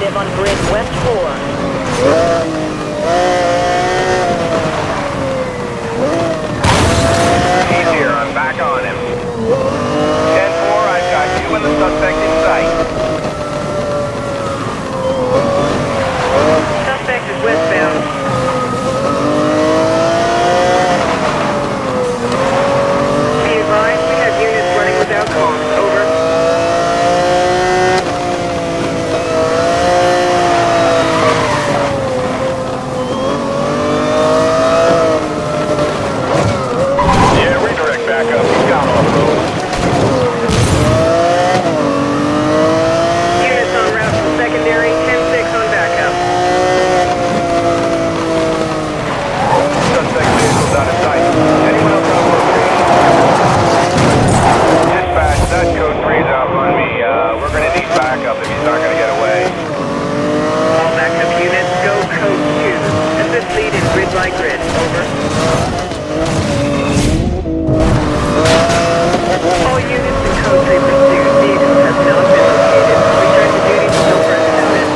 Negative on grid West 4. He's here. I'm back on him. 10-4, I've got you and the suspect in sight. Suspect is westbound. Be advised, we have units running without comms. Over. Yeah, redirect back up. He's got off road. Units en route from secondary. 10-6 on backup. Suspect vehicle's out of sight. Anyone else on location? Dispatch, that code 3's out on me. We're gonna need backup if he's not gonna get away. All backup units, go code 2. Assist lead in grid by grid. Over. All units in code 3 pursuit. Vehicles have not been located. Return to duty until further notice.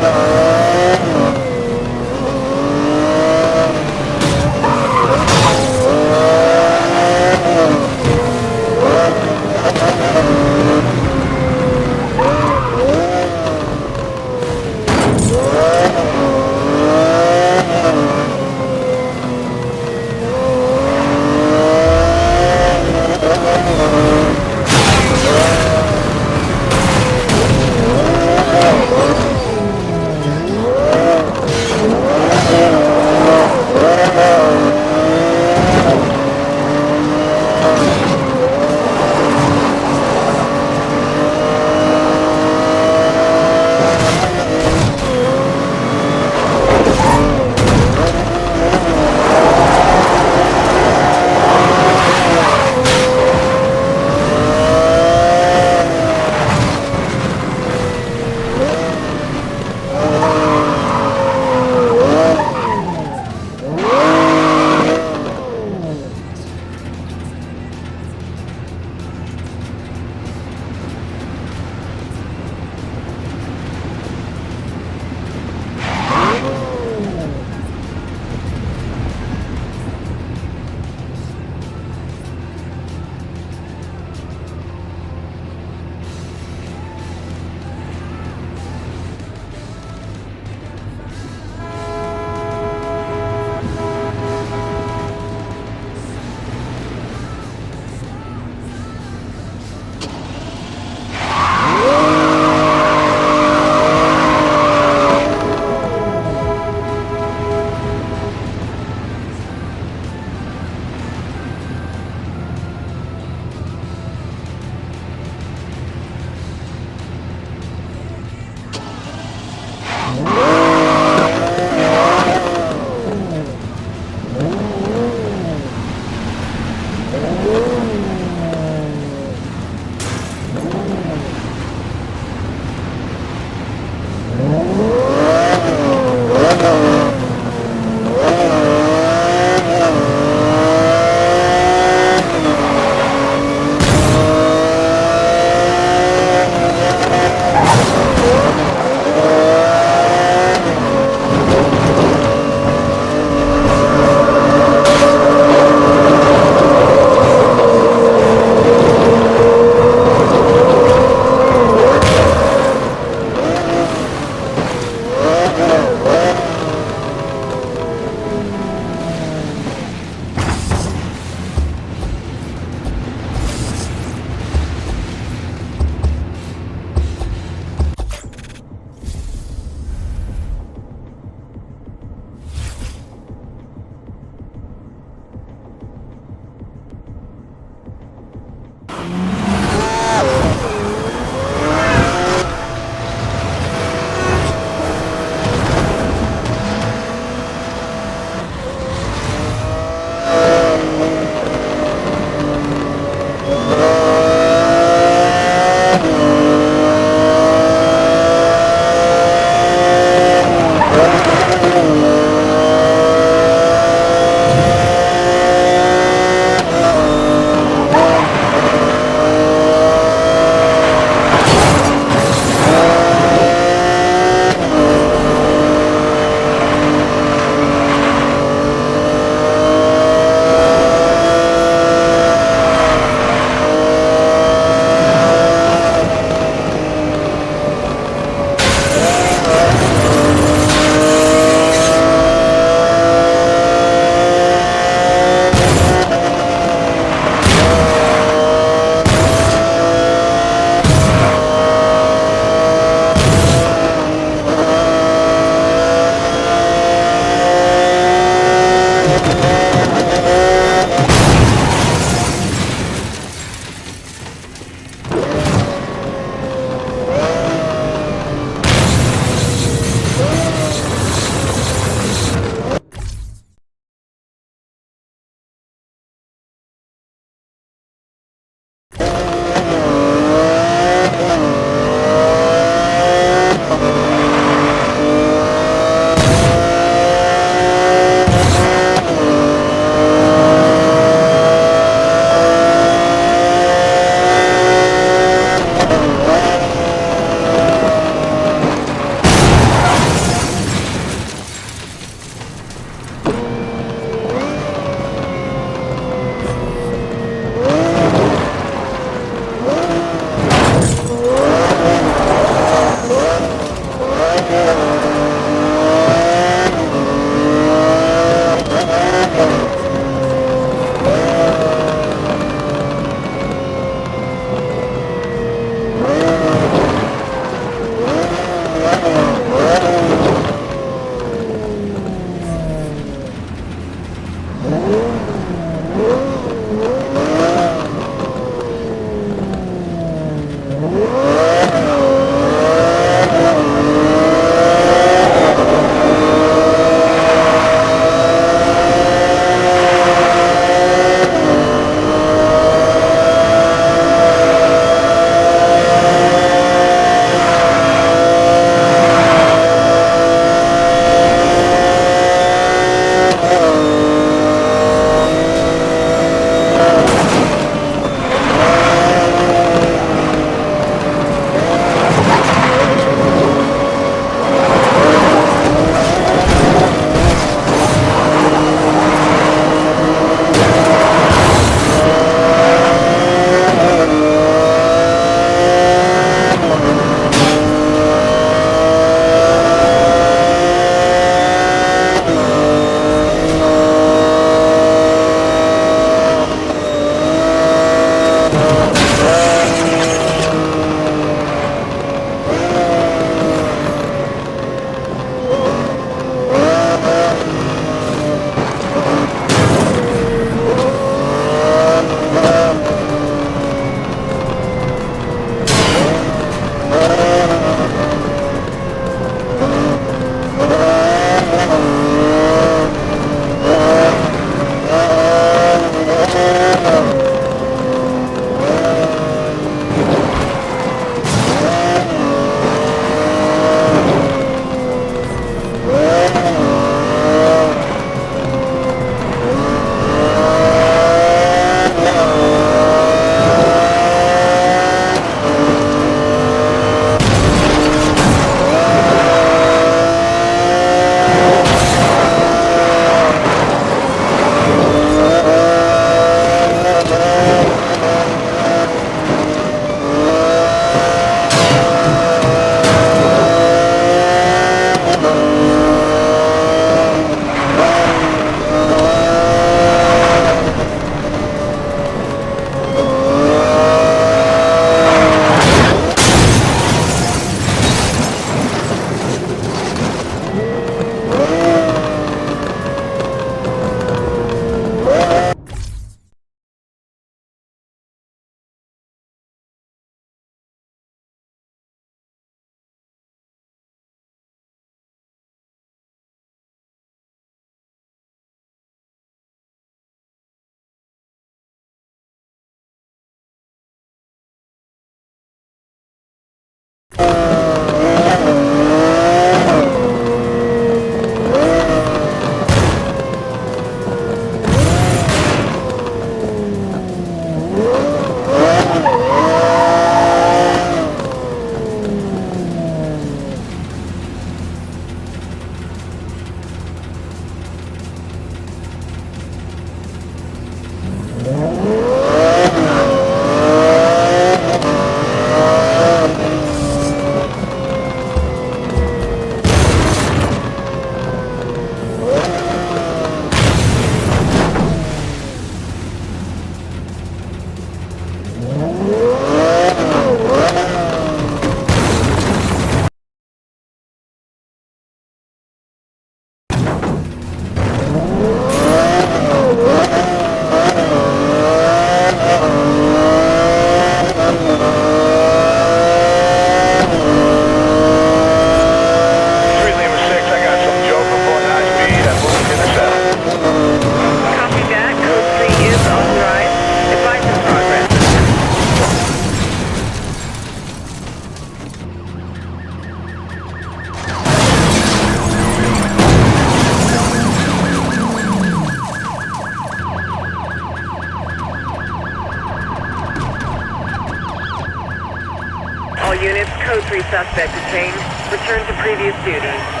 3 suspect detained. Return to previous duty.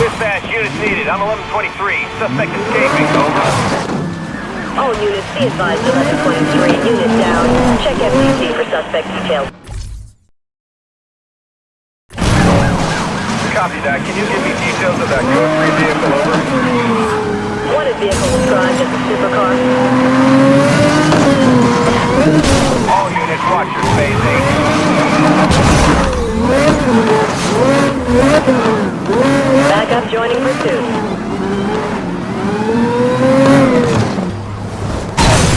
Dispatch, units needed. I'm 1123. Suspect escaping. Over. All units, be advised 1123. Unit down. Check FTC for suspect details. Copy that. Can you give me details of that Code 3 vehicle? Over. Wanted vehicle described as a supercar. All units, watch your phasing. Backup joining pursuit.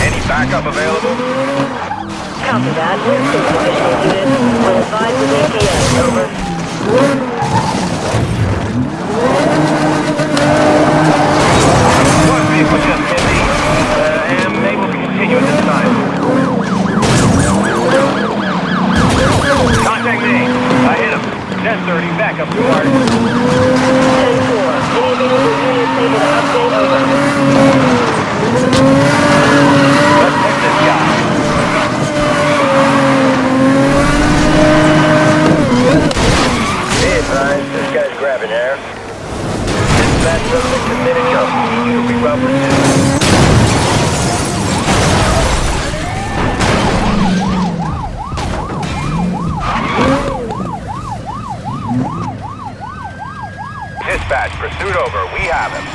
Any backup available? Copy that. We're clear additional units. Will advise with EPA. Over. One vehicle just hit me. Am able to continue at this time. Contact me. I hit him. 1030, backup to Mark. 10-4. Any available units able to update? Over. Let's take this guy. Be advised, this guy's grabbing air. Dispatch subject committed jump. Need to reroute pursuit. Dispatch, pursuit over. We have him.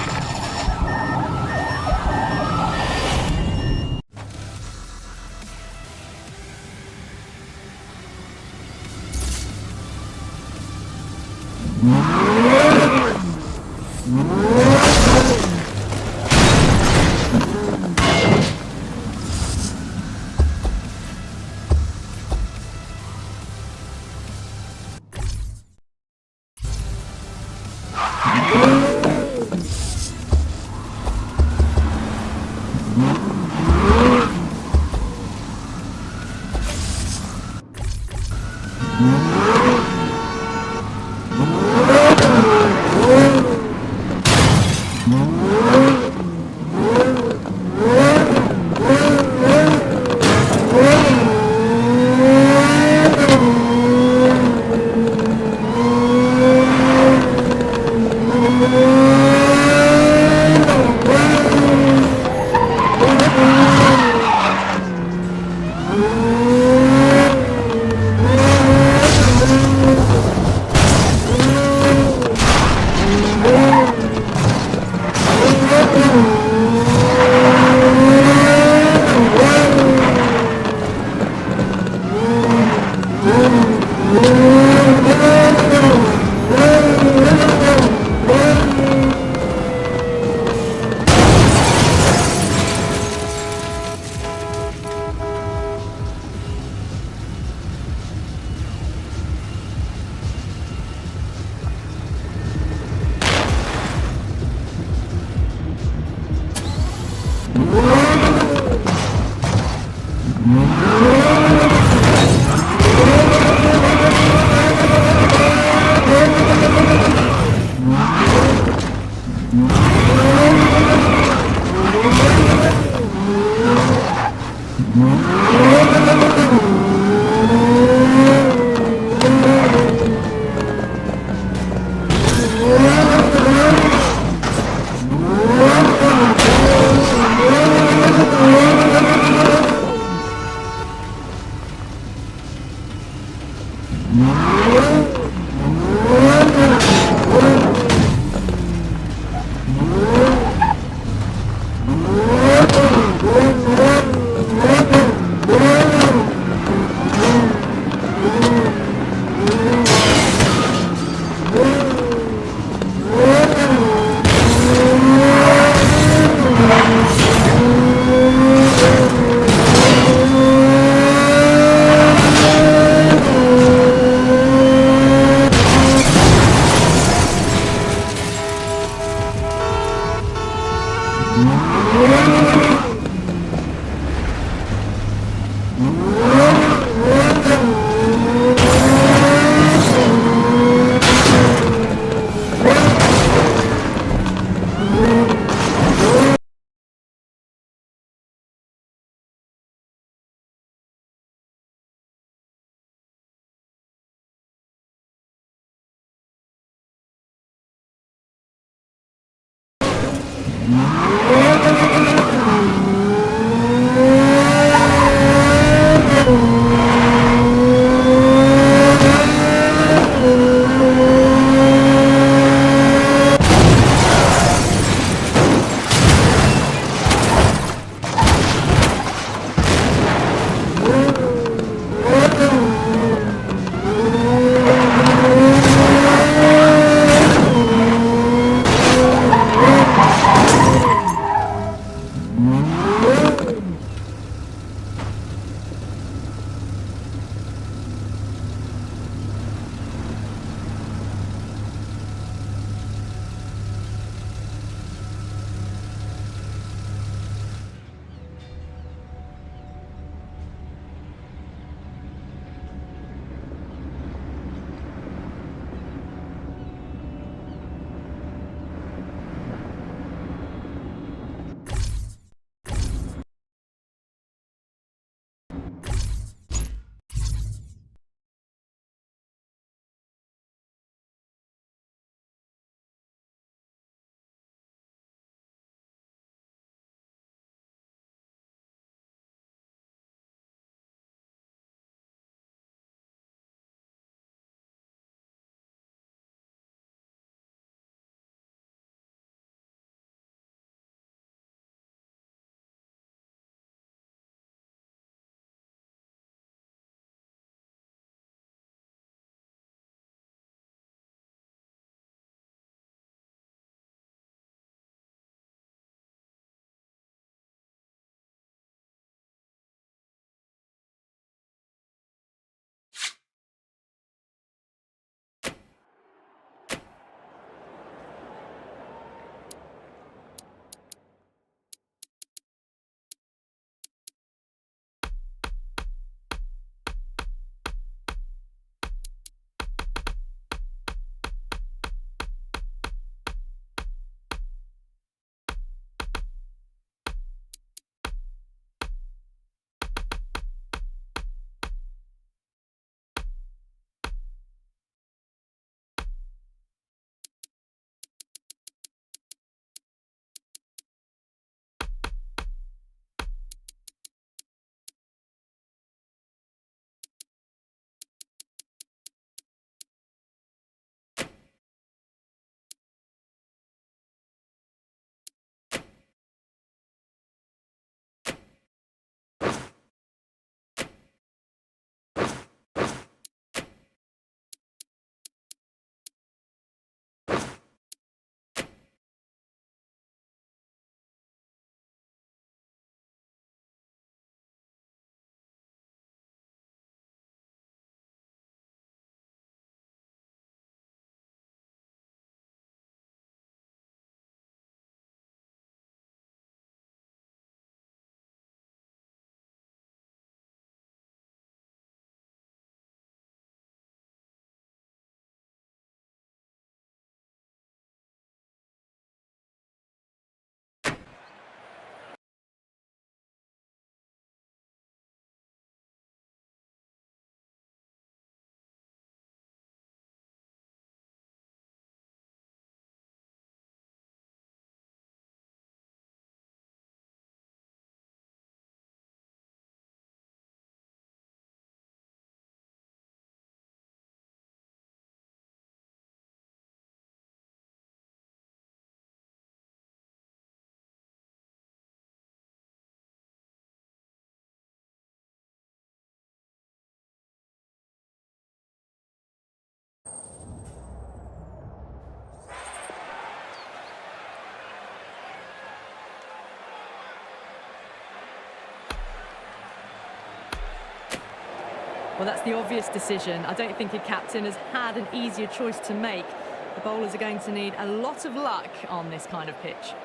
Well, that's the obvious decision. I don't think a captain has had an easier choice to make. The bowlers are going to need a lot of luck on this kind of pitch.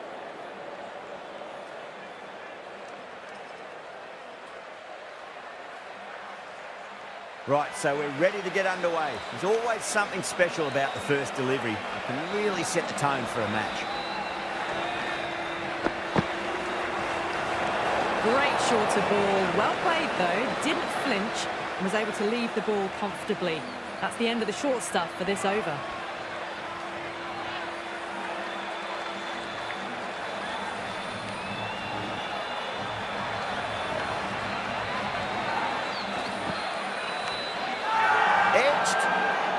Right, so we're ready to get underway. There's always something special about the first delivery. It can really set the tone for a match. Great shorter ball. Well played, though. Didn't flinch and was able to leave the ball comfortably. That's the end of the short stuff for this over.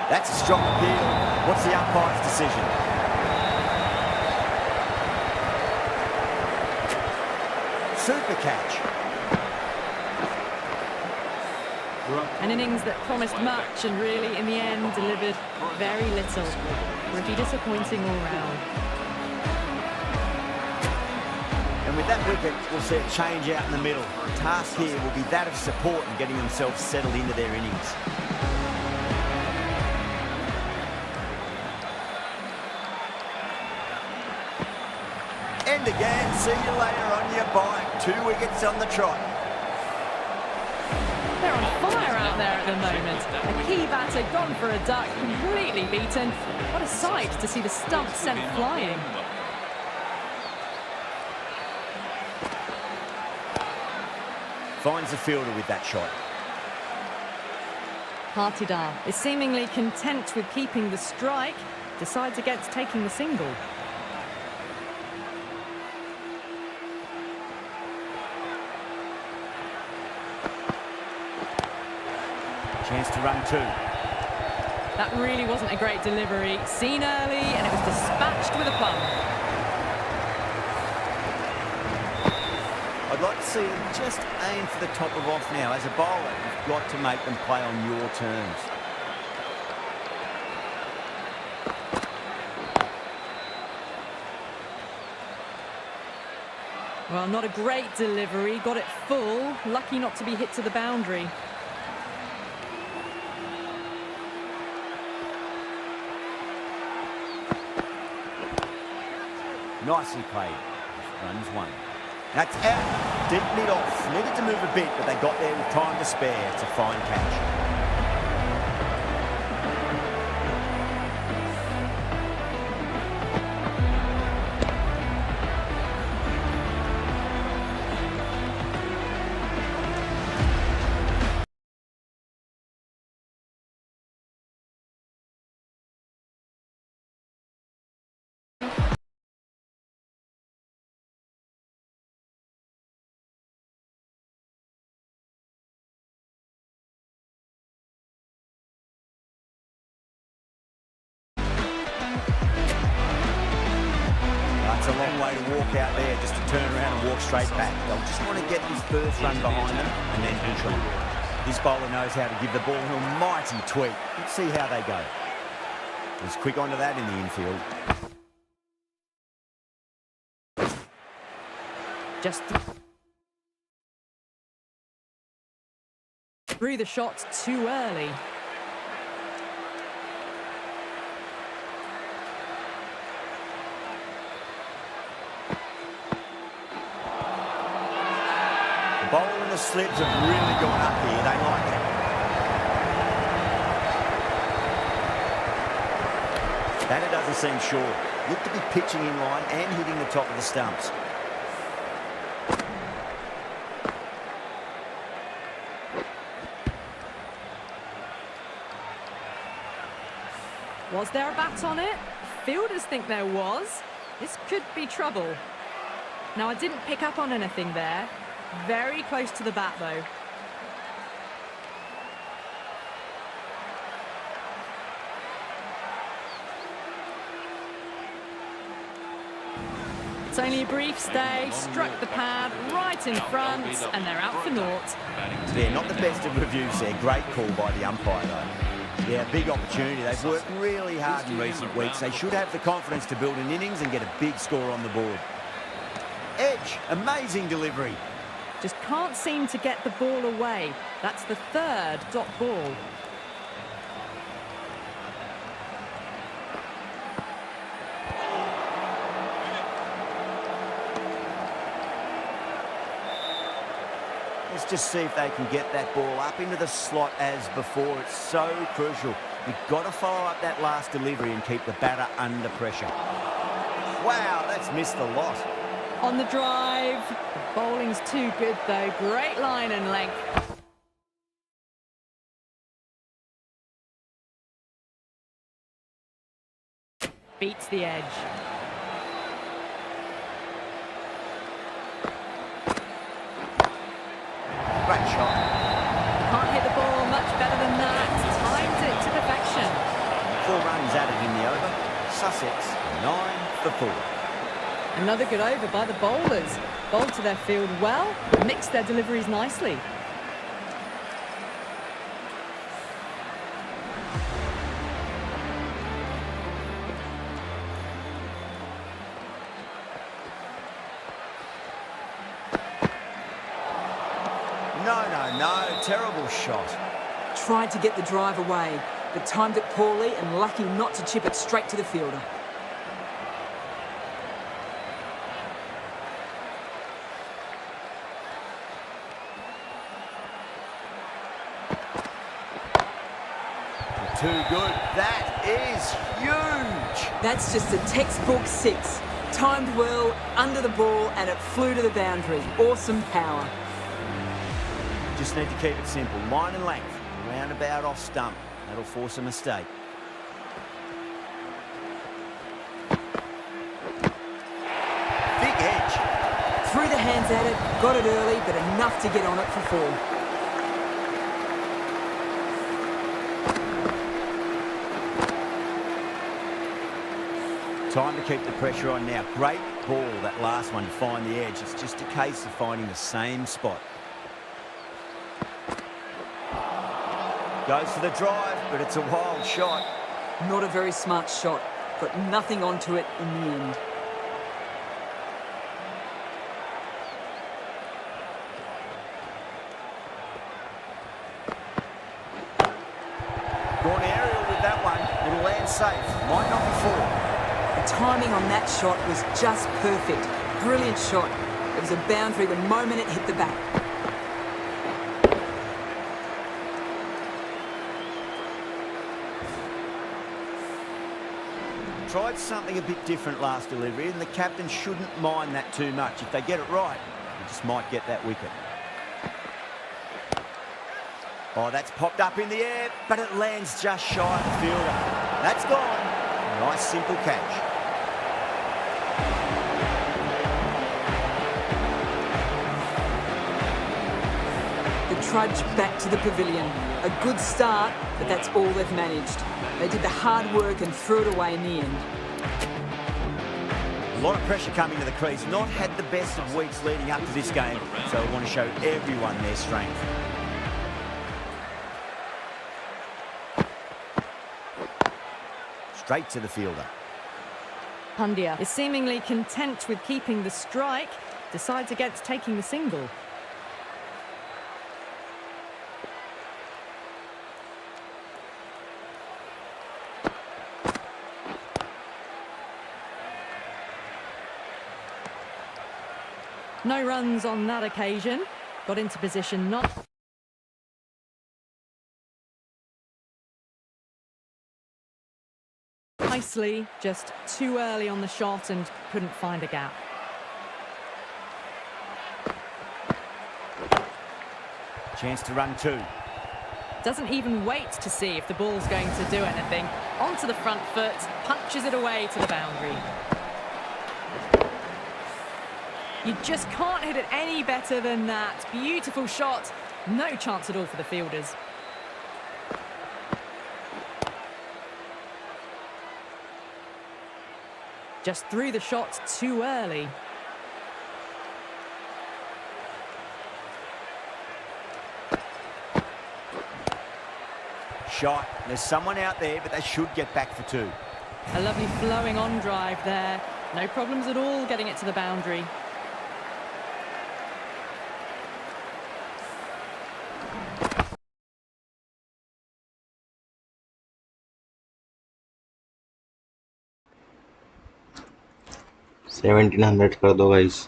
That's a strong appeal. What's the umpire's decision? Super catch. An innings that promised much and really, in the end, delivered very little. Pretty disappointing all round. And with that wicket, we'll see a change out in the middle. The task here will be that of support and getting themselves settled into their innings. And again, see you later on your bike. 2 wickets on the trot. They're on fire out there at the moment. A key batter gone for a duck, completely beaten. What a sight to see the stump sent flying. Finds the fielder with that shot. Partidar is seemingly content with keeping the strike, decides against taking the single. Chance to run 2. That really wasn't a great delivery. Seen early, and it was dispatched with a plum. I'd like to see them just aim for the top of off now. As a bowler, you've got to make them play on your terms. Well, not a great delivery. Got it full. Lucky not to be hit to the boundary. Nicely played. Runs 1. That's out. Deep mid-off. Needed to move a bit, but they got there with time to spare. It's a fine catch. It's a long way to walk out there just to turn around and walk straight back. They'll just want to get this first run behind them and then push on. This bowler knows how to give the ball an almighty tweak. Let's see how they go. Was quick onto that in the infield. Just threw the shot too early. The bowler and the slips have really gone up here. They like it. Batter doesn't seem sure. Look to be pitching in line and hitting the top of the stumps. Was there a bat on it? Fielders think there was. This could be trouble. Now, I didn't pick up on anything there. Very close to the bat, though. It's only a brief stay, struck the pad right in front, and they're out for naught. Yeah, not the best of reviews there. Great call by the umpire, though. Yeah, big opportunity. They've worked really hard in recent weeks. They should have the confidence to build an innings and get a big score on the board. Edge, amazing delivery. Just can't seem to get the ball away. That's the third dot ball. Let's just see if they can get that ball up into the slot as before. It's so crucial. You've got to follow up that last delivery and keep the batter under pressure. Wow, that's missed a lot. On the drive. The bowling's too good, though. Great line and length. Beats the edge. Great shot. Can't hit the ball much better than that. Timed it to perfection. 4 runs added in the over. Sussex, 9 for 4. Another good over by the bowlers. Bowled to their field well, mixed their deliveries nicely. No, terrible shot. Tried to get the drive away, but timed it poorly and lucky not to chip it straight to the fielder. Too good. That is huge. That's just a textbook 6. Timed well, under the ball, and it flew to the boundary. Awesome power. Just need to keep it simple. Line and length. Roundabout off stump. That'll force a mistake. Big edge. Threw the hands at it, got it early, but enough to get on it for 4. Time to keep the pressure on now. Great ball, that last one, to find the edge. It's just a case of finding the same spot. Goes for the drive, but it's a wild shot. Not a very smart shot. Got nothing onto it in the end. Gone aerial with that one. It'll land safe. Might not be 4. The timing on that shot was just perfect. Brilliant shot. It was a boundary the moment it hit the bat. Tried something a bit different last delivery, and the captain shouldn't mind that too much. If they get it right, they just might get that wicket. Oh, that's popped up in the air, but it lands just shy of the fielder. That's gone. Nice, simple catch. The trudge back to the pavilion. A good start, but that's all they've managed. They did the hard work and threw it away in the end. A lot of pressure coming to the crease. Not had the best of weeks leading up to this game, so they want to show everyone their strength. Straight to the fielder. Pandya is seemingly content with keeping the strike, decides against taking the single. No runs on that occasion. Got into position not... nicely, just too early on the shot and couldn't find a gap. Chance to run 2. Doesn't even wait to see if the ball's going to do anything. Onto the front foot, punches it away to the boundary. You just can't hit it any better than that. Beautiful shot. No chance at all for the fielders. Just threw the shot too early. Shot. There's someone out there, but they should get back for 2. A lovely flowing on drive there. No problems at all getting it to the boundary. 1700 कर दो guys.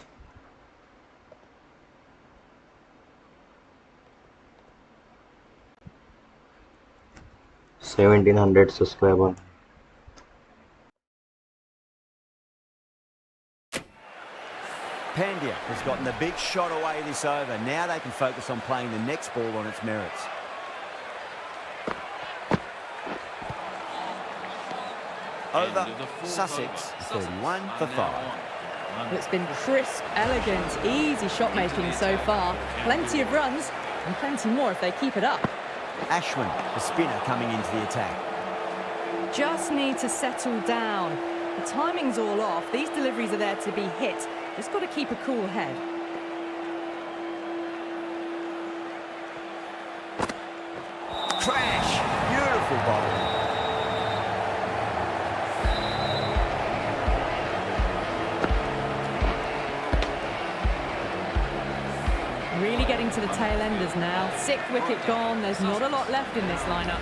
1700 subscriber. Pandya has gotten the big shot away this over. Now they can focus on playing the next ball on its merits. Over Sussex, 31 for 5. It's been crisp, elegant, easy shot making so far. Plenty of runs and plenty more if they keep it up. Ashwin, the spinner, coming into the attack. Just need to settle down. The timing's all off. These deliveries are there to be hit. Just got to keep a cool head. Crash! Beautiful bowling. Really getting to the tail enders now. 6th wicket gone. There's not a lot left in this lineup.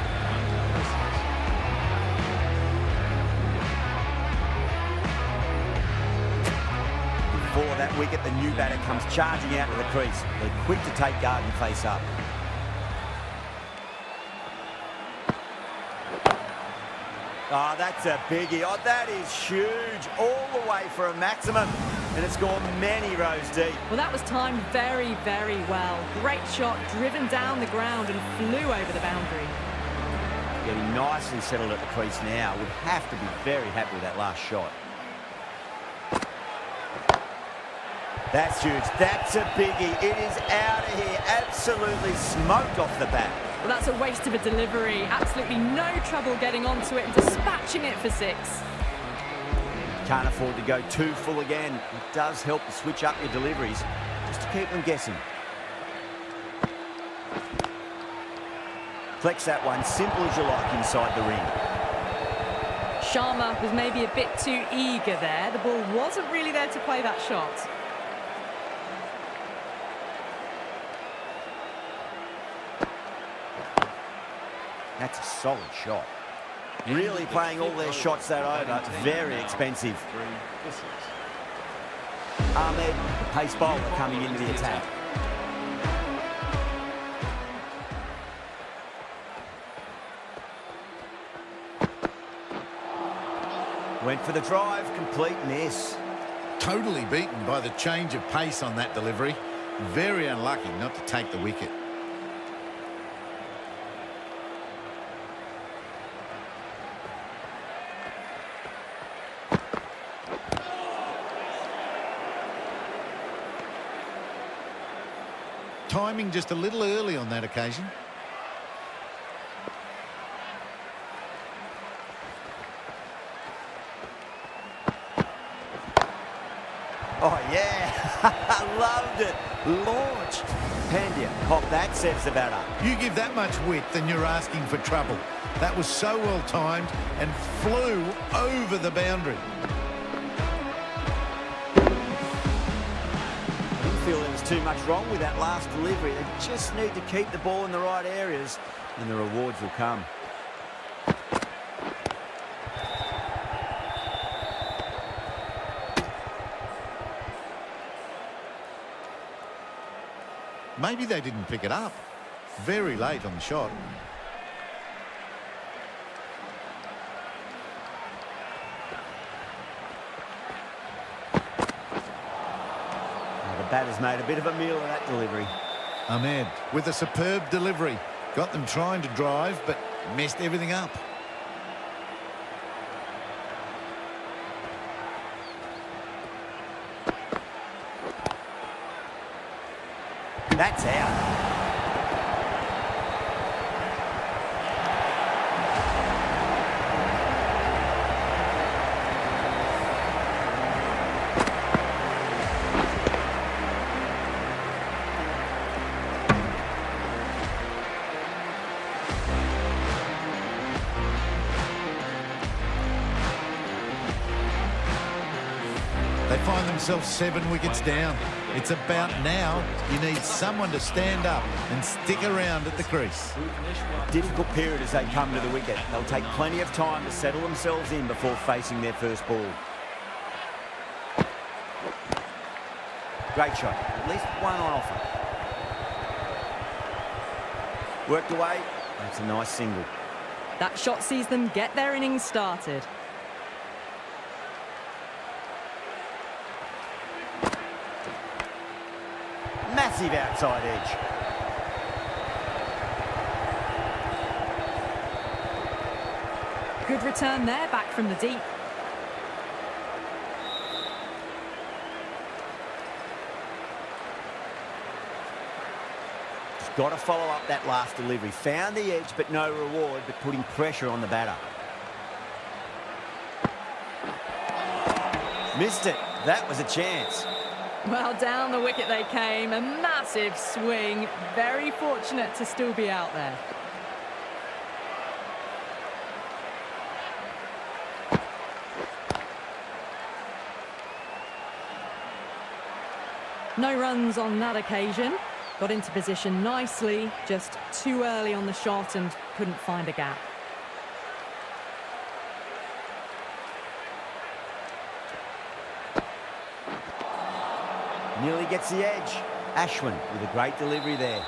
Before that wicket, the new batter comes charging out to the crease. They're quick to take guard and face up. Oh, that's a biggie. Oh, that is huge. All the way for a maximum. And it's gone many rows deep. Well, that was timed very, very well. Great shot, driven down the ground and flew over the boundary. Getting nicely settled at the crease now. Would have to be very happy with that last shot. That's huge. That's a biggie. It is out of here. Absolutely smoked off the bat. Well, that's a waste of a delivery. Absolutely no trouble getting onto it and dispatching it for 6. Can't afford to go too full again. It does help to switch up your deliveries just to keep them guessing. Flex that one, simple as you like inside the ring. Sharma was maybe a bit too eager there. The ball wasn't really there to play that shot. That's a solid shot. Really playing all their shots that over. Very expensive. Ahmed, the pace bowler, coming into the attack. Went for the drive, complete miss. Totally beaten by the change of pace on that delivery. Very unlucky not to take the wicket. Timing just a little early on that occasion. Oh, yeah. Loved it. Launched. Pandya, cop that, says the batter. You give that much width and you're asking for trouble. That was so well timed and flew over the boundary. Feel there was too much wrong with that last delivery. They just need to keep the ball in the right areas and the rewards will come. Maybe they didn't pick it up. Very late on the shot. Batter's made a bit of a meal of that delivery. Ahmed with a superb delivery. Got them trying to drive, but messed everything up. That's out. They find themselves 7 wickets down. It's about now. You need someone to stand up and stick around at the crease. Difficult period as they come to the wicket. They'll take plenty of time to settle themselves in before facing their first ball. Great shot. At least one on offer. Worked away. That's a nice single. That shot sees them get their innings started. Massive outside edge. Good return there, back from the deep. Just got to follow up that last delivery. Found the edge, but no reward, but putting pressure on the batter. Missed it. That was a chance. Well, down the wicket they came. A massive swing. Very fortunate to still be out there. No runs on that occasion. Got into position nicely, just too early on the shot and couldn't find a gap. Nearly gets the edge. Ashwin with a great delivery there.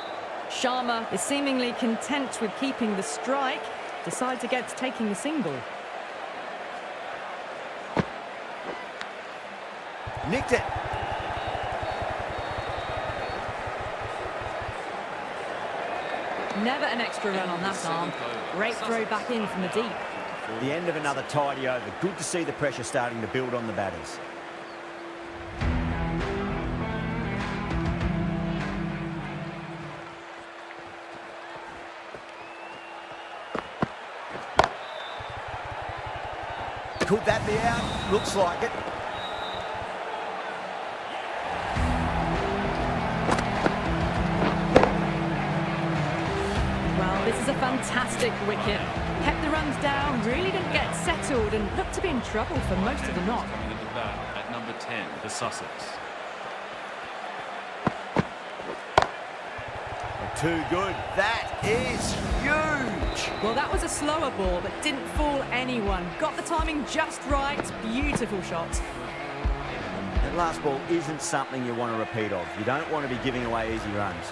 Sharma is seemingly content with keeping the strike, decides against taking the single. Nicked it. Never an extra run on that arm. Great throw back in from the deep. The end of another tidy over. Good to see the pressure starting to build on the batters. Could that be out? Looks like it. Well, this is a fantastic wicket. Kept the runs down, really didn't get settled and looked to be in trouble for most of the knock. Coming into bat at number 10 for Sussex. Too good. That is huge. Well, that was a slower ball, but didn't fool anyone. Got the timing just right. Beautiful shot. That last ball isn't something you want to repeat of. You don't want to be giving away easy runs.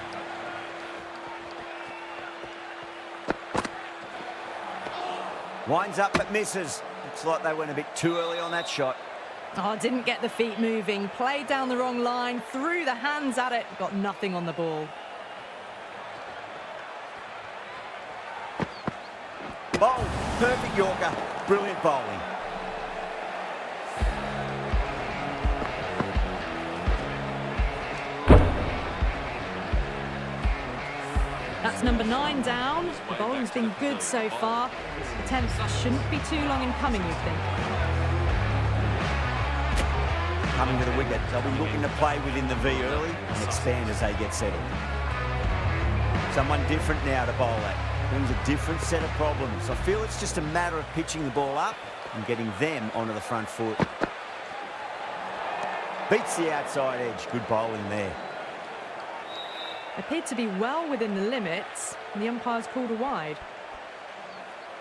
Winds up but misses. Looks like they went a bit too early on that shot. Oh, didn't get the feet moving. Played down the wrong line, threw the hands at it, got nothing on the ball. Bowl, perfect Yorker, brilliant bowling. That's number 9 down. The bowling's been good so far. The 10th shouldn't be too long in coming, you'd think. Coming to the wicket, they'll be looking to play within the V early and expand as they get settled. Someone different now to bowl at. Brings a different set of problems. I feel it's just a matter of pitching the ball up and getting them onto the front foot. Beats the outside edge. Good bowling there. Appeared to be well within the limits, and the umpire's called a wide.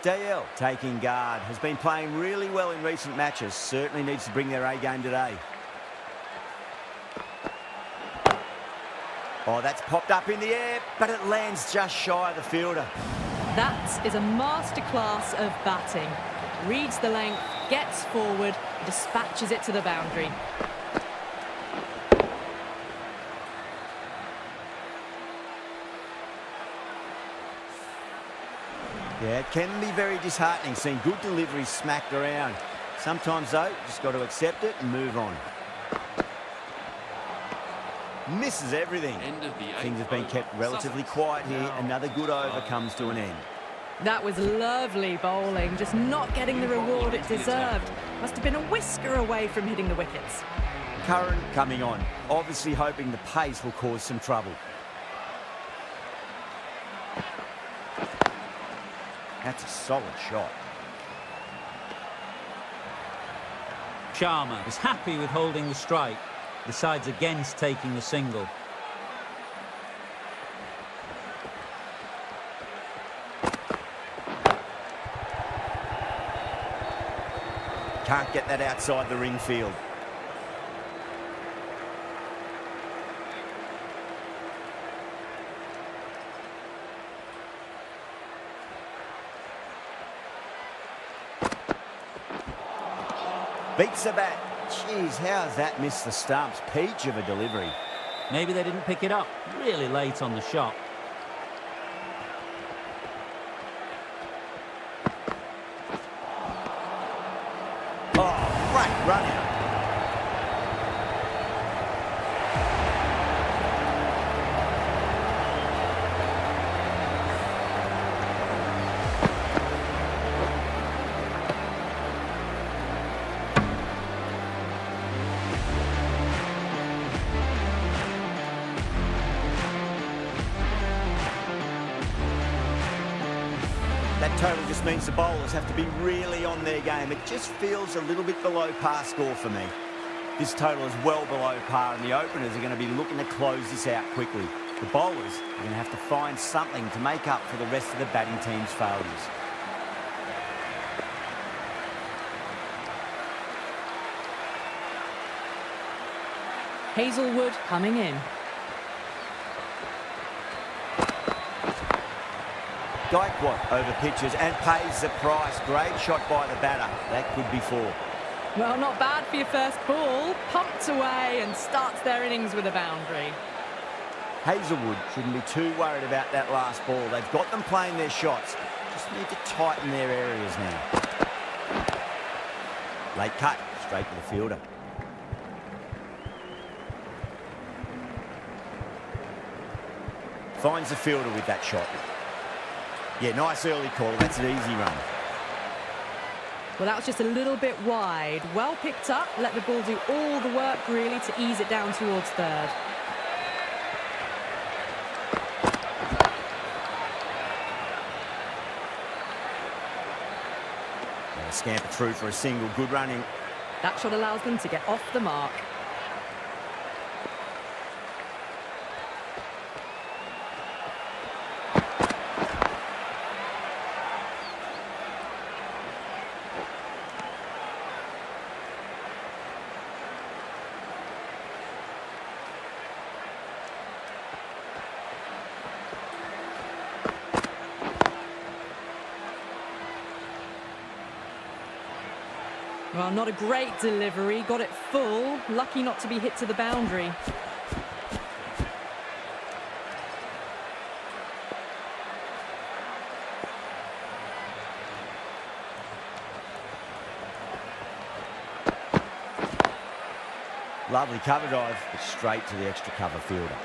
Dale, taking guard, has been playing really well in recent matches. Certainly needs to bring their A game today. Oh, that's popped up in the air, but it lands just shy of the fielder. That is a masterclass of batting. Reads the length, gets forward, dispatches it to the boundary. Yeah, it can be very disheartening seeing good deliveries smacked around. Sometimes, though, just got to accept it and move on. Misses everything. Things have been kept relatively quiet here. Another good over comes to an end. That was lovely bowling, just not getting the reward it deserved. Must have been a whisker away from hitting the wickets. Curran coming on, obviously hoping the pace will cause some trouble. That's a solid shot. Sharma is happy with holding the strike. Decides against taking the single. Can't get that outside the ring field. Beats the bat. Jeez, how has that missed the stumps? Peach of a delivery. Maybe they didn't pick it up really late on the shot. Oh, great run out. That total just means the bowlers have to be really on their game. It just feels a little bit below par score for me. This total is well below par, and the openers are going to be looking to close this out quickly. The bowlers are going to have to find something to make up for the rest of the batting team's failures. Hazelwood coming in. Dykwat over pitches and pays the price. Great shot by the batter. That could be 4. Well, not bad for your first ball. Pumped away and starts their innings with a boundary. Hazelwood shouldn't be too worried about that last ball. They've got them playing their shots. Just need to tighten their areas now. Late cut, straight to the fielder. Finds the fielder with that shot. Yeah, nice early call. That's an easy run. Well, that was just a little bit wide. Well picked up. Let the ball do all the work, really, to ease it down towards third. And a scamper through for a single. Good running. That shot allows them to get off the mark. Well, not a great delivery. Got it full. Lucky not to be hit to the boundary. Lovely cover drive, but straight to the extra cover fielder.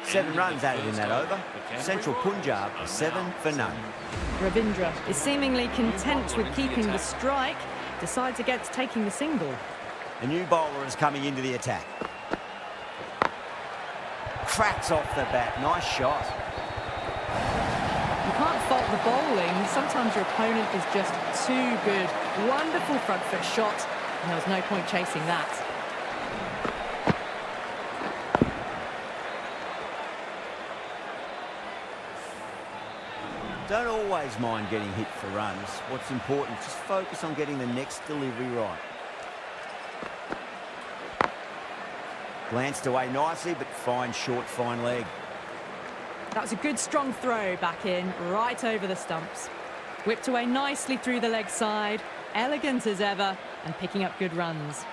7 runs added in that over. Central Punjab 7 for none. Ravindra is seemingly content with keeping the strike. Decides against taking the single. A new bowler is coming into the attack. Cracks off the bat. Nice shot. You can't fault the bowling. Sometimes your opponent is just too good. Wonderful front foot shot, and there was no point chasing that. Don't always mind getting hit for runs. What's important, just focus on getting the next delivery right. Glanced away nicely, but fine short, fine leg. That was a good strong throw back in, right over the stumps. Whipped away nicely through the leg side, elegant as ever, and picking up good runs.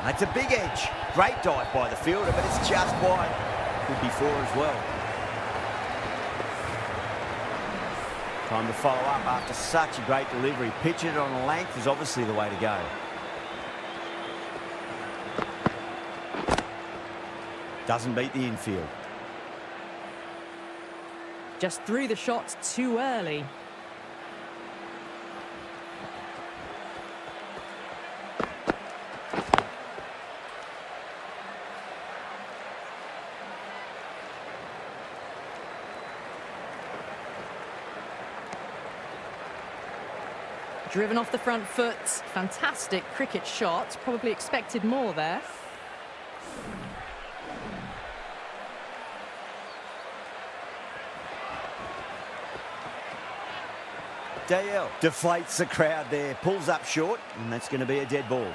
That's a big edge. Great dive by the fielder, but it's just wide. Could be 4 as well. Time to follow up after such a great delivery. Pitch it on a length is obviously the way to go. Doesn't beat the infield. Just threw the shot too early. Driven off the front foot. Fantastic cricket shot. Probably expected more there. Dale deflates the crowd there. Pulls up short, and that's going to be a dead ball.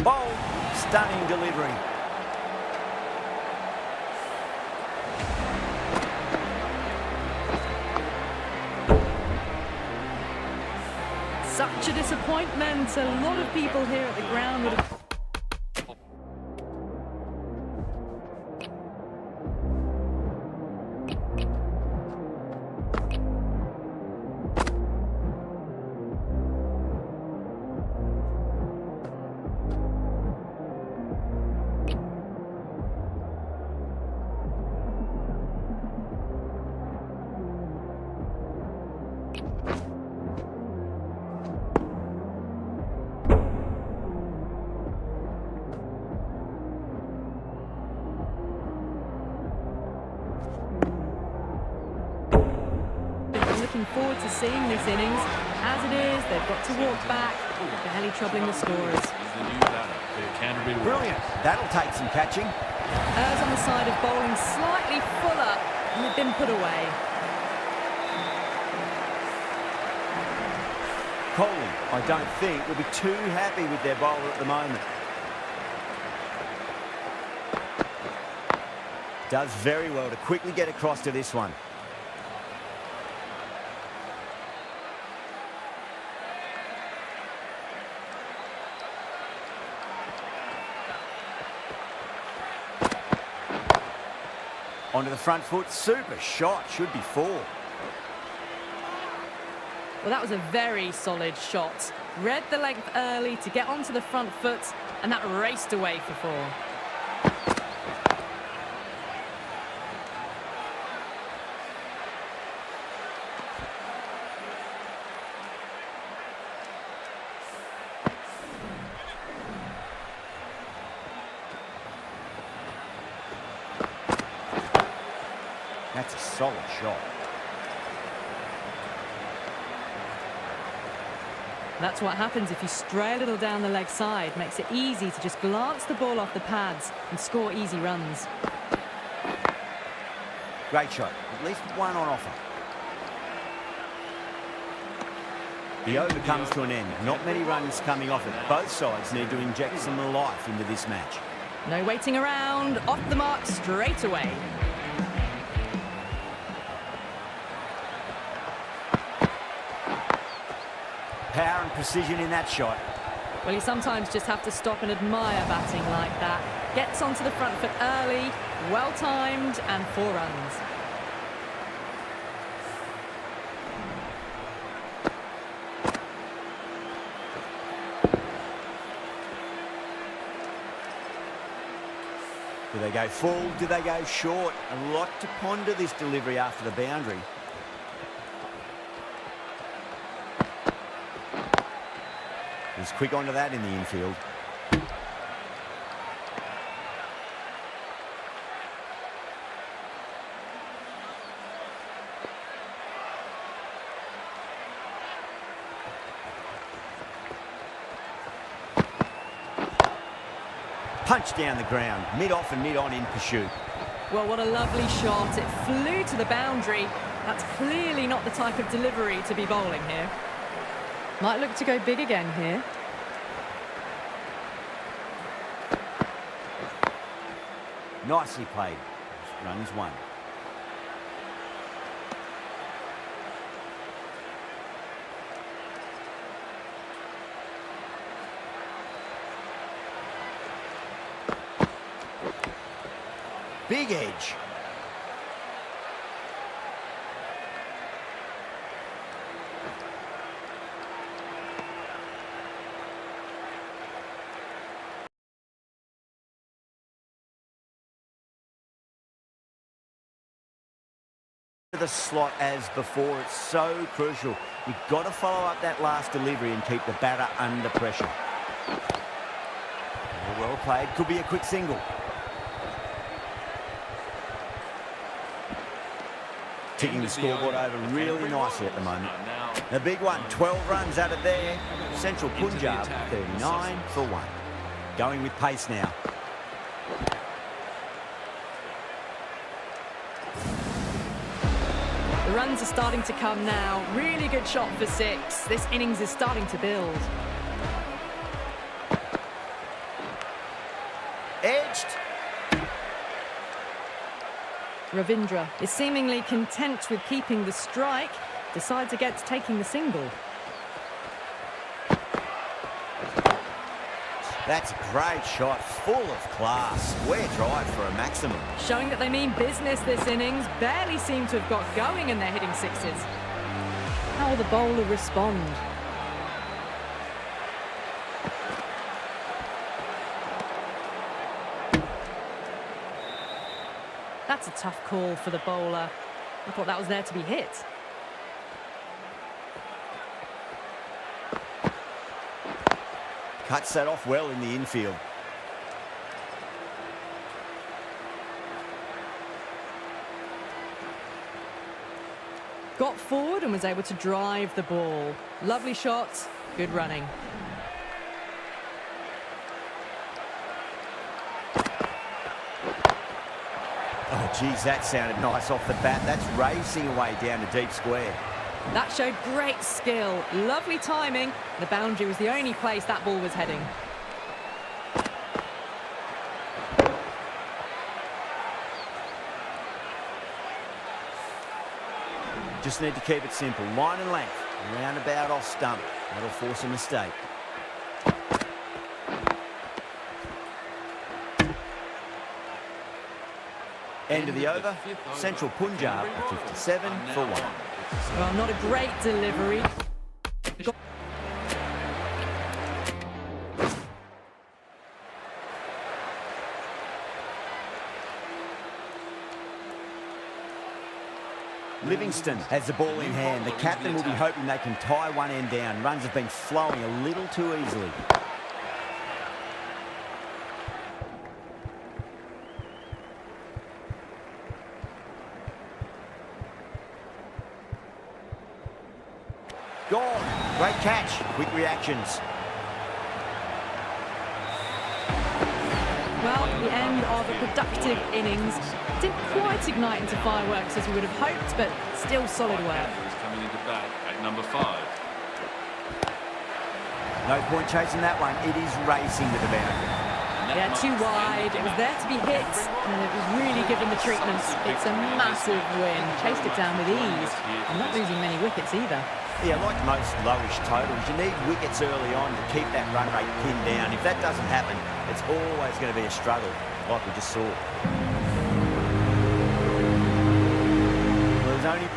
Bold, stunning delivery. Such a disappointment. A lot of people here at the ground would have... Looking forward to seeing this innings. As it is, they've got to walk back, barely troubling the scorers. He's the new batter for Canterbury. Brilliant. That'll take some catching. Errs on the side of bowling slightly fuller and they've been put away. Coley, I don't think, will be too happy with their bowler at the moment. Does very well to quickly get across to this one. Onto the front foot, super shot, should be 4. Well, that was a very solid shot. Read the length early to get onto the front foot, and that raced away for 4. That's a solid shot. That's what happens if you stray a little down the leg side. Makes it easy to just glance the ball off the pads and score easy runs. Great shot. At least one on offer. The over comes to an end. Not many runs coming off it. Both sides need to inject some life into this match. No waiting around. Off the mark straight away. Power and precision in that shot. Well, you sometimes just have to stop and admire batting like that. Gets onto the front foot early, well-timed, and 4 runs. Do they go full? Do they go short? A lot to ponder this delivery after the boundary. He's quick onto that in the infield. Punch down the ground, mid-off and mid-on in pursuit. Well, what a lovely shot. It flew to the boundary. That's clearly not the type of delivery to be bowling here. Might look to go big again here. Nicely played. Runs 1. Big edge. The slot as before, it's so crucial. You've got to follow up that last delivery and keep the batter under pressure. Well played, could be a quick single. Ticking the scoreboard over really nicely at the moment. The big one, 12 runs out of there. Central Punjab, 39 for 1. Going with pace now. The runs are starting to come now. Really good shot for 6. This innings is starting to build. Ravindra is seemingly content with keeping the strike, decides against taking the single. That's a great shot, full of class. Square drive for a maximum. Showing that they mean business this innings, barely seem to have got going and they're hitting sixes. How will the bowler respond? That's a tough call for the bowler. I thought that was there to be hit. Cuts that off well in the infield. Got forward and was able to drive the ball. Lovely shot, good running. Oh, geez, that sounded nice off the bat. That's racing away down to deep square. That showed great skill, lovely timing. The boundary was the only place that ball was heading. Just need to keep it simple. Line and length. Roundabout off stump. That'll force a mistake. End of the over. Central Punjab 57 for 1. Well, not a great delivery. Livingston has the ball in hand. The captain will be hoping they can tie one end down. Runs have been flowing a little too easily. Gone. Great catch. Quick reactions. Well, the end of a productive innings. Didn't quite ignite into fireworks as we would have hoped, but still solid work. Coming into bat at number 5. No point chasing that one. It is racing to the boundary. Yeah, too wide. It was there to be hit, and it was really given the treatment. It's a massive win. Chased it down with ease, and not losing many wickets either. Yeah, like most lowish totals, you need wickets early on to keep that run rate pinned down. If that doesn't happen, it's always going to be a struggle, like we just saw. Well, there's only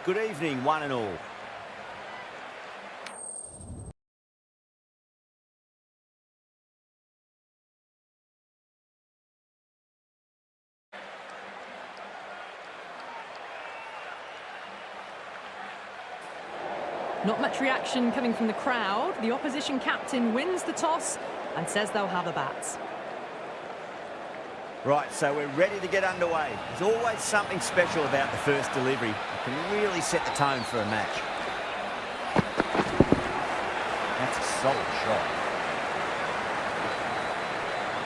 Good evening, one and all. Not much reaction coming from the crowd. The opposition captain wins the toss and says they'll have a bat. Right, so we're ready to get underway. There's always something special about the first delivery. It can really set the tone for a match. That's a solid shot.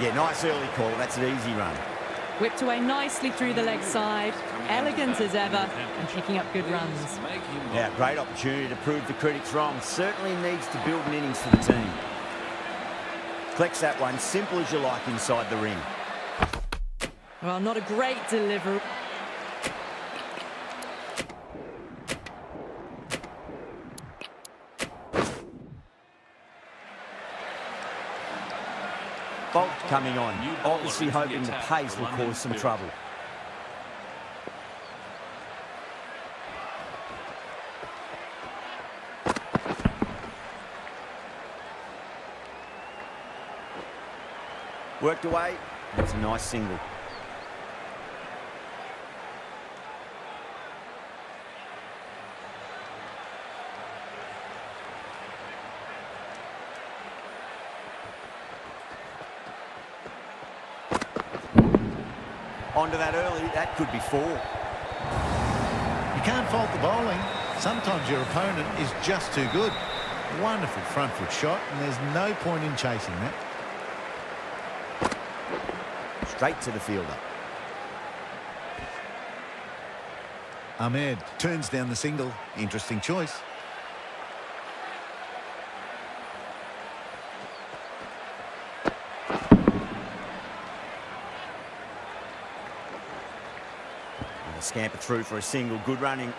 Yeah, nice early call. That's an easy run. Whipped away nicely through the leg side. Elegant as ever and picking up good runs. Yeah, great opportunity to prove the critics wrong. Certainly needs to build an innings for the team. Collects that one, simple as you like inside the ring. Well, not a great delivery. Bolt coming on, obviously hoping the pace will cause some trouble. Worked away, that's a nice single. Onto that early, that could be 4. You can't fault the bowling. Sometimes your opponent is just too good. Wonderful front foot shot, and there's no point in chasing that. Straight to the fielder. Ahmed turns down the single. Interesting choice. Scamper through for a single. Good running.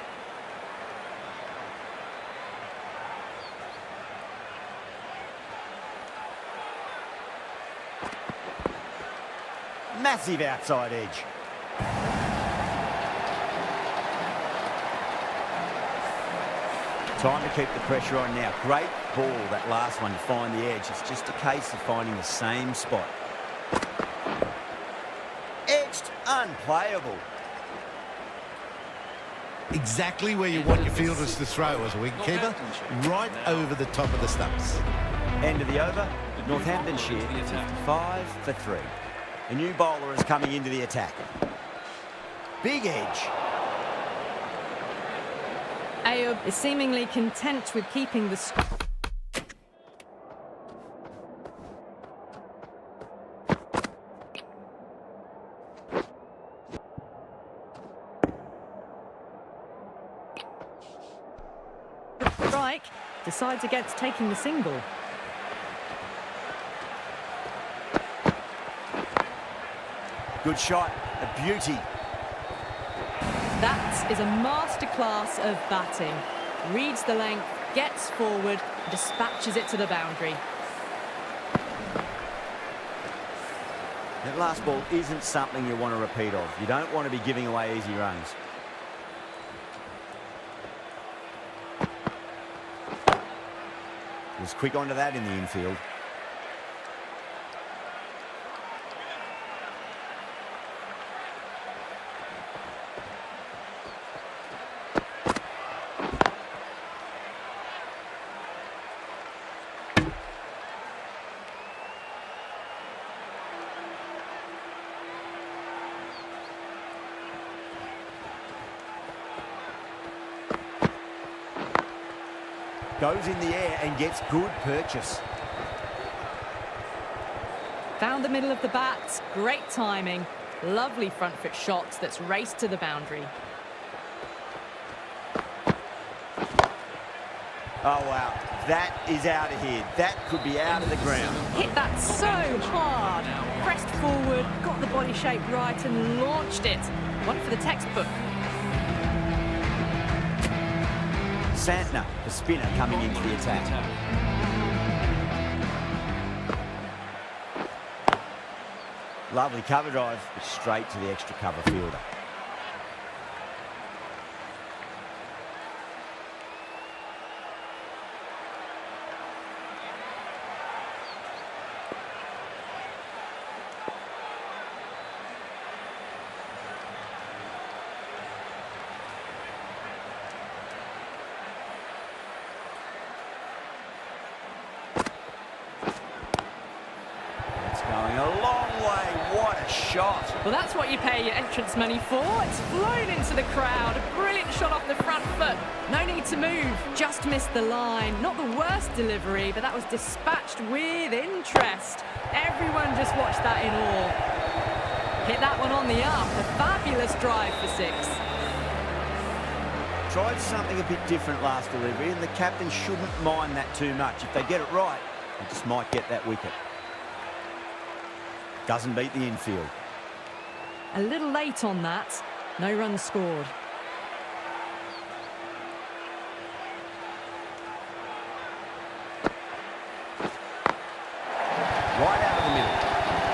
Massive outside edge. Time to keep the pressure on now. Great ball, that last one, to find the edge. It's just a case of finding the same spot. Edged, unplayable. Exactly where you want your fielders to throw as a wicketkeeper, right over the top of the stumps. End of the over. Northamptonshire 55 for 3. A new bowler is coming into the attack. Big edge. Ayub is seemingly content with keeping the strike, decides against taking the single. Good shot, a beauty. That is a masterclass of batting. Reads the length, gets forward, dispatches it to the boundary. That last ball isn't something you want to repeat of. You don't want to be giving away easy runs. He was quick onto that in the infield. Goes in the air and gets good purchase. Found the middle of the bat, great timing. Lovely front foot shot that's raced to the boundary. Oh, wow. That is out of here. That could be out of the ground. Hit that so hard. Pressed forward, got the body shape right and launched it. One for the textbook. Santner, the spinner, coming into the attack. Lovely cover drive, but straight to the extra cover fielder. shot. Well, that's what you pay your entrance money for. It's flown into the crowd. A brilliant shot off the front foot. No need to move. Just missed the line. Not the worst delivery, but that was dispatched with interest. Everyone just watched that in awe. Hit that one on the up. A fabulous drive for 6. Tried something a bit different last delivery, and the captain shouldn't mind that too much. If they get it right, they just might get that wicket. Doesn't beat the infield. A little late on that. No runs scored. Right out of the middle.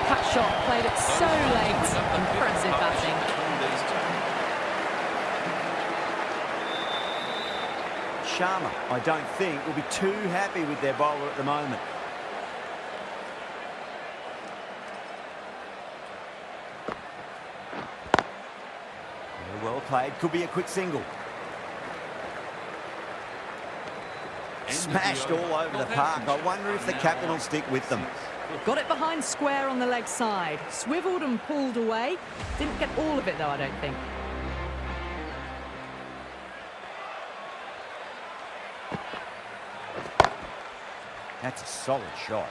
Cut shot, played it so late. Impressive batting. Sharma, I don't think, will be too happy with their bowler at the moment. Well played. Could be a quick single. Smashed all over the park. I wonder if the captain will stick with them. Got it behind square on the leg side. Swiveled and pulled away. Didn't get all of it, though, I don't think. That's a solid shot.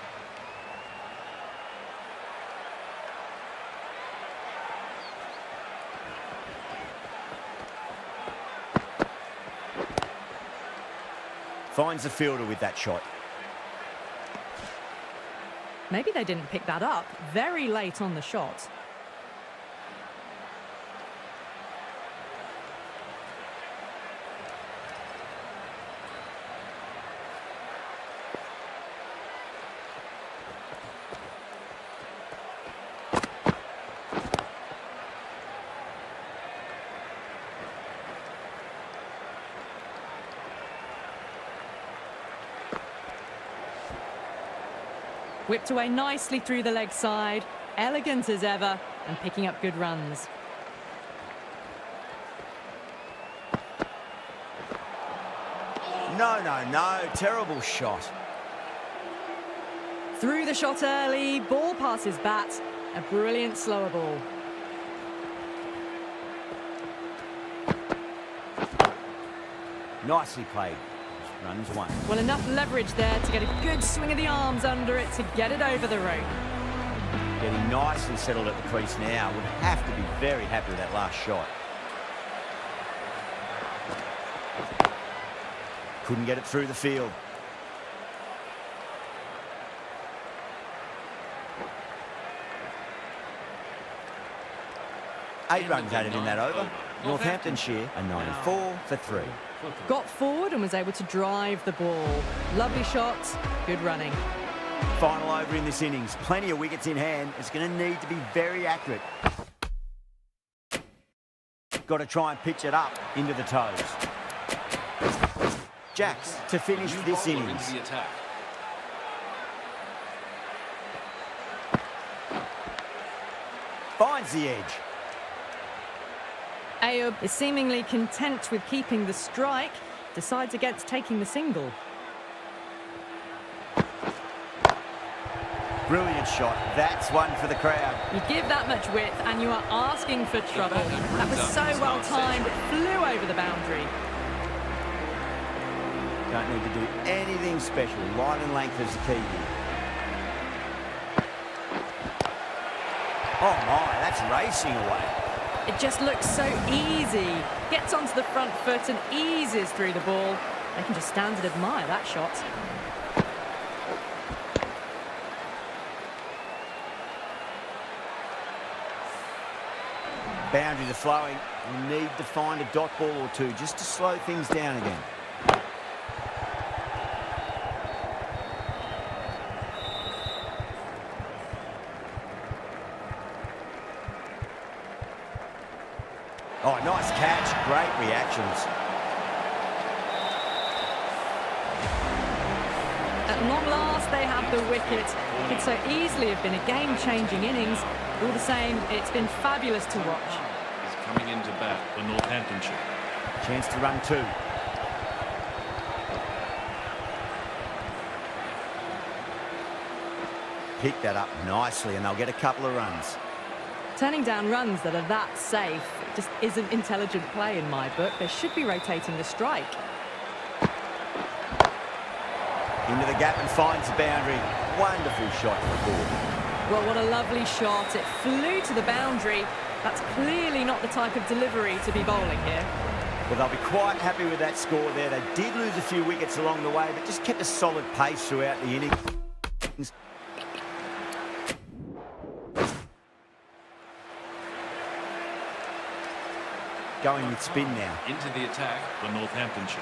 Finds the fielder with that shot. Maybe they didn't pick that up. Very late on the shot. Whipped away nicely through the leg side, elegant as ever, and picking up good runs. No, terrible shot. Through the shot early, ball passes bat, a brilliant slower ball. Nicely played. Runs 1. Well, enough leverage there to get a good swing of the arms under it to get it over the rope. Getting nicely settled at the crease now. Would have to be very happy with that last shot. Couldn't get it through the field. Eight runs added in that over. Northamptonshire a 94 for 3. Got forward and was able to drive the ball. Lovely shot, good running. Final over in this innings. Plenty of wickets in hand. It's going to need to be very accurate. Got to try and pitch it up into the toes. Jacks to finish this innings. Finds the edge. Ayub is seemingly content with keeping the strike, decides against taking the single. Brilliant shot. That's one for the crowd. You give that much width and you are asking for trouble. That was so well timed, it flew over the boundary. Don't need to do anything special. Line and length is the key here. Oh my, that's racing away. It just looks so easy. Gets onto the front foot and eases through the ball. They can just stand and admire that shot. Boundaries are flowing. We need to find a dot ball or two just to slow things down again. Oh, nice catch. Great reactions. At long last, they have the wicket. It could so easily have been a game-changing innings. All the same, it's been fabulous to watch. He's coming into bat for Northamptonshire. Chance to run 2. Pick that up nicely and they'll get a couple of runs. Turning down runs that are that safe just isn't intelligent play in my book. They should be rotating the strike. Into the gap and finds the boundary. Wonderful shot for four. Well, what a lovely shot. It flew to the boundary. That's clearly not the type of delivery to be bowling here. Well, they'll be quite happy with that score there. They did lose a few wickets along the way, but just kept a solid pace throughout the innings. Going with spin now. Into the attack for Northamptonshire.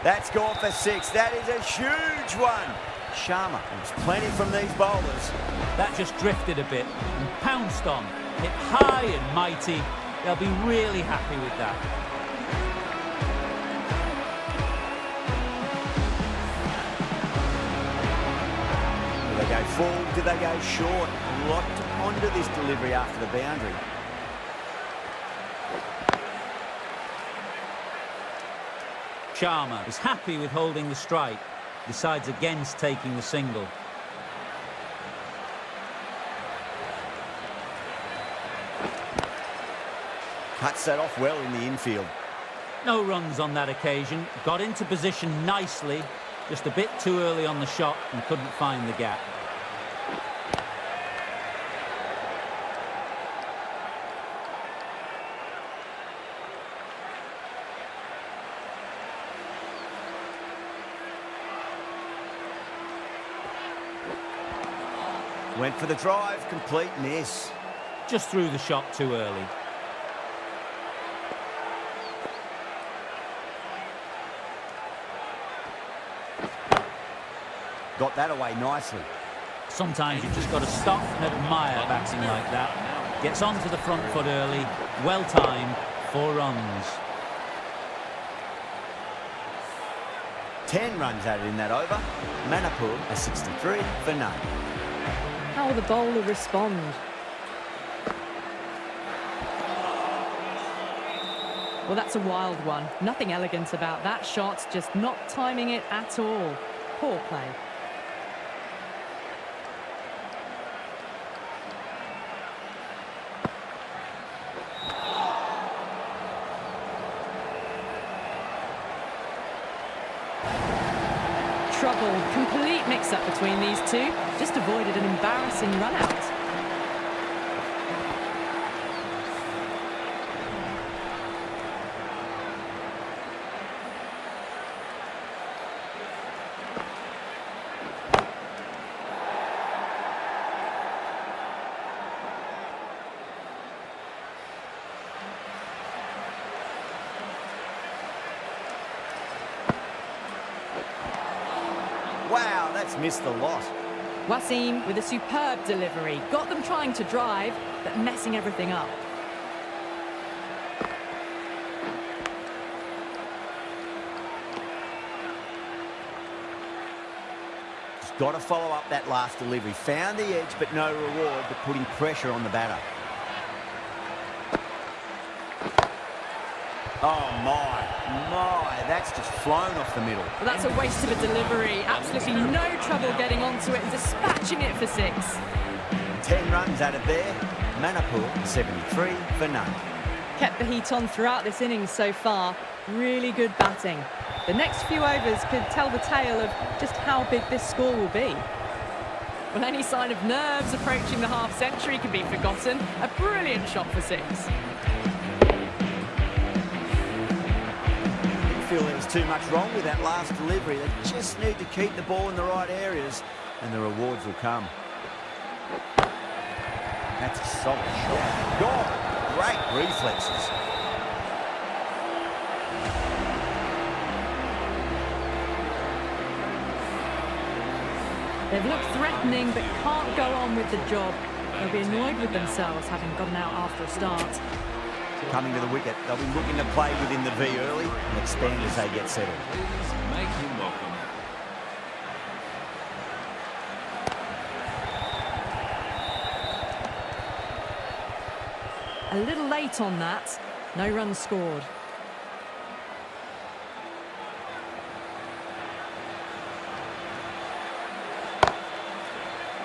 That's gone for six. That is a huge one. Sharma, there's plenty from these bowlers. That just drifted a bit and pounced on. Hit high and mighty. They'll be really happy with that. Do they go full? Do they go short? A lot to ponder this delivery after the boundary. Sharma is happy with holding the strike. Decides against taking the single. Cuts that off well in the infield. No runs on that occasion. Got into position nicely. Just a bit too early on the shot and couldn't find the gap. Went for the drive, complete miss. Just threw the shot too early. Got that away nicely. Sometimes you've just got to stop and admire batting like that. Gets onto the front foot early. Well timed. 4 runs. 10 runs added in that over. Manipur a 63 for none. How will the bowler respond? Well, that's a wild one. Nothing elegant about that shot, just not timing it at all. Poor play. Trouble, complete mix-up between these two. Just avoided an embarrassing run-out. Wow, that's missed the lot. Wasim with a superb delivery. Got them trying to drive, but messing everything up. Just got to follow up that last delivery. Found the edge, but no reward, but putting pressure on the batter. Oh, my, that's just flown off the middle. Well, that's a waste of a delivery. Absolutely no trouble getting onto it and dispatching it for 6. 10 runs added there. Manipur, 73 for none. Kept the heat on throughout this innings so far. Really good batting. The next few overs could tell the tale of just how big this score will be. Well, any sign of nerves approaching the half-century can be forgotten. A brilliant shot for 6. Feel there was too much wrong with that last delivery. They just need to keep the ball in the right areas and the rewards will come. That's a solid shot. God, great reflexes. They've looked threatening but can't go on with the job. They'll be annoyed with themselves having gotten out after a start. Coming to the wicket, they'll be looking to play within the V early and expand as they get settled. Please make him welcome. A little late on that. No runs scored.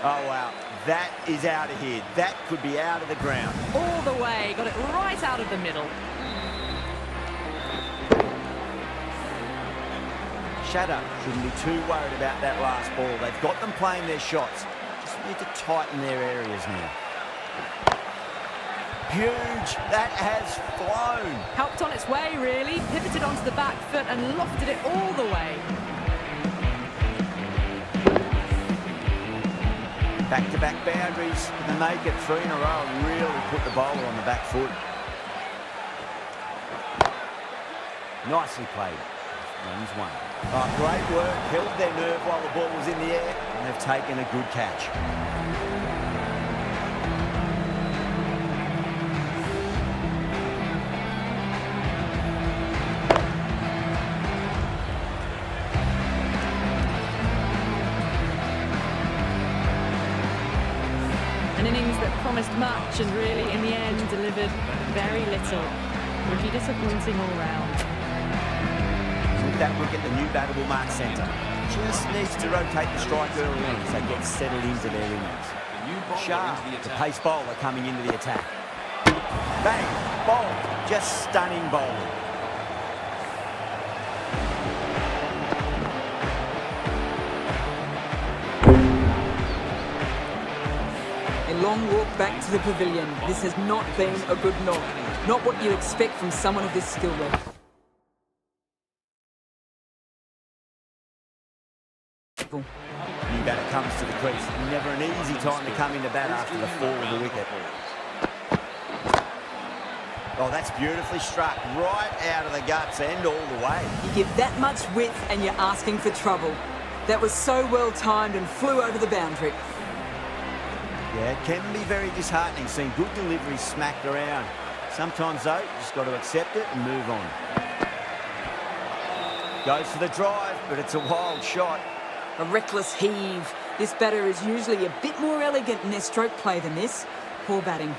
Oh, wow. That is out of here. That could be out of the ground. All the way, got it right out of the middle. Shatter shouldn't be too worried about that last ball. They've got them playing their shots. Just need to tighten their areas now. Huge. That has flown. Helped on its way, really. Pivoted onto the back foot and lofted it all the way. Back-to-back boundaries. Can they make it 3 in a row and really put the bowler on the back foot? Nicely played. Runs one. Oh, great work. Held their nerve while the ball was in the air, and they've taken a good catch. An innings that promised much and really, in the end, delivered very little. Pretty disappointing all round. With that wicket, the new batter will mark centre. Just needs to rotate the strike early on as they get settled into their innings. Sharp, the pace bowler coming into the attack. Bang! Bowled. Just stunning bowling. A long walk back to the pavilion. This has not been a good knock. Not what you expect from someone of this skill level. New batter comes to the crease. Never an easy time to come into bat after the fall of the wicket. Oh, that's beautifully struck. Right out of the guts and all the way. You give that much width and you're asking for trouble. That was so well timed and flew over the boundary. Yeah, it can be very disheartening seeing good deliveries smacked around. Sometimes, though, you just got to accept it and move on. Goes for the drive, but it's a wild shot. A reckless heave. This batter is usually a bit more elegant in their stroke play than this. Poor batting.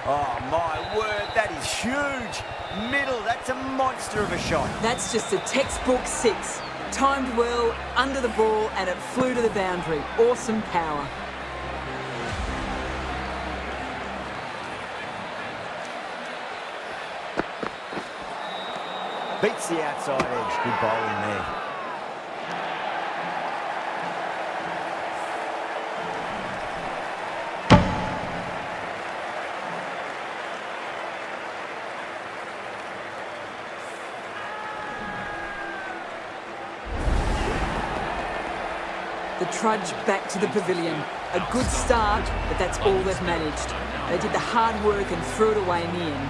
Oh, my word, that is huge. Middle, that's a monster of a shot. That's just a textbook 6. Timed well, under the ball, and it flew to the boundary. Awesome power. Beats the outside edge. Good bowling there. The trudge back to the pavilion. A good start, but that's all they've managed. They did the hard work and threw it away in the end.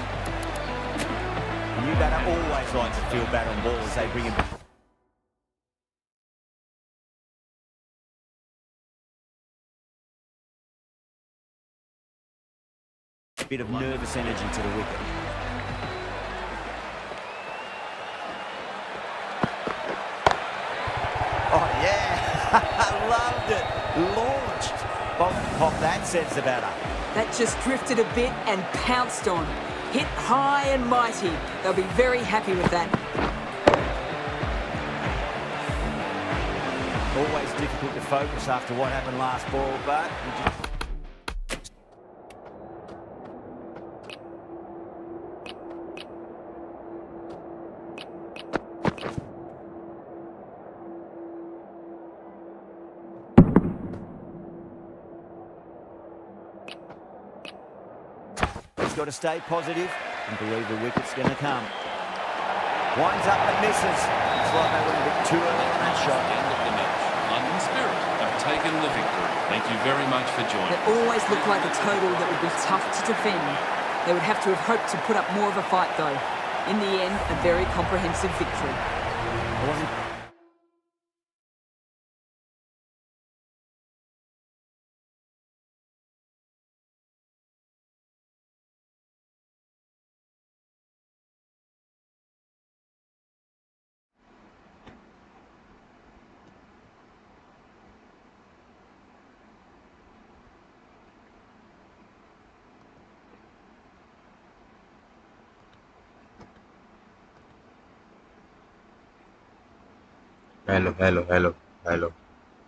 The new batter always likes to feel bad on ball as they bring him back. A bit of nervous energy to the wicket. Oh, yeah. Loved it. Launched. Pop that, says the batter. That just drifted a bit and pounced on. Hit high and mighty. They'll be very happy with that. Always difficult to focus after what happened last ball, but... He's got to stay positive and believe the wicket's going to come. Winds up and misses. It's like they went a bit too early on that shot. End of the match. London Spirit have taken the victory. Thank you very much for joining. It always looked like a total that would be tough to defend. They would have to have hoped to put up more of a fight, though. In the end, a very comprehensive victory. It wasn't... hello hello hello hello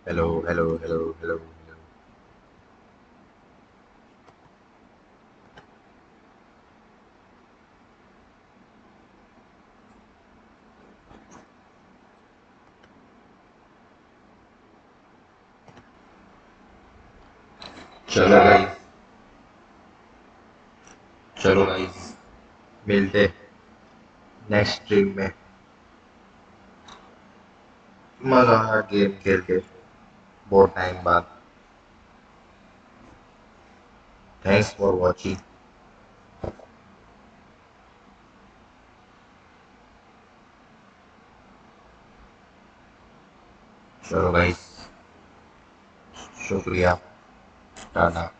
hello hello hello hello hello. चलो guys, चलो guys, मिलते next stream में। मजा आया game खेल के बहुत time बाद। Thanks for watching. चलो गाइस, शुक्रिया, टाटा।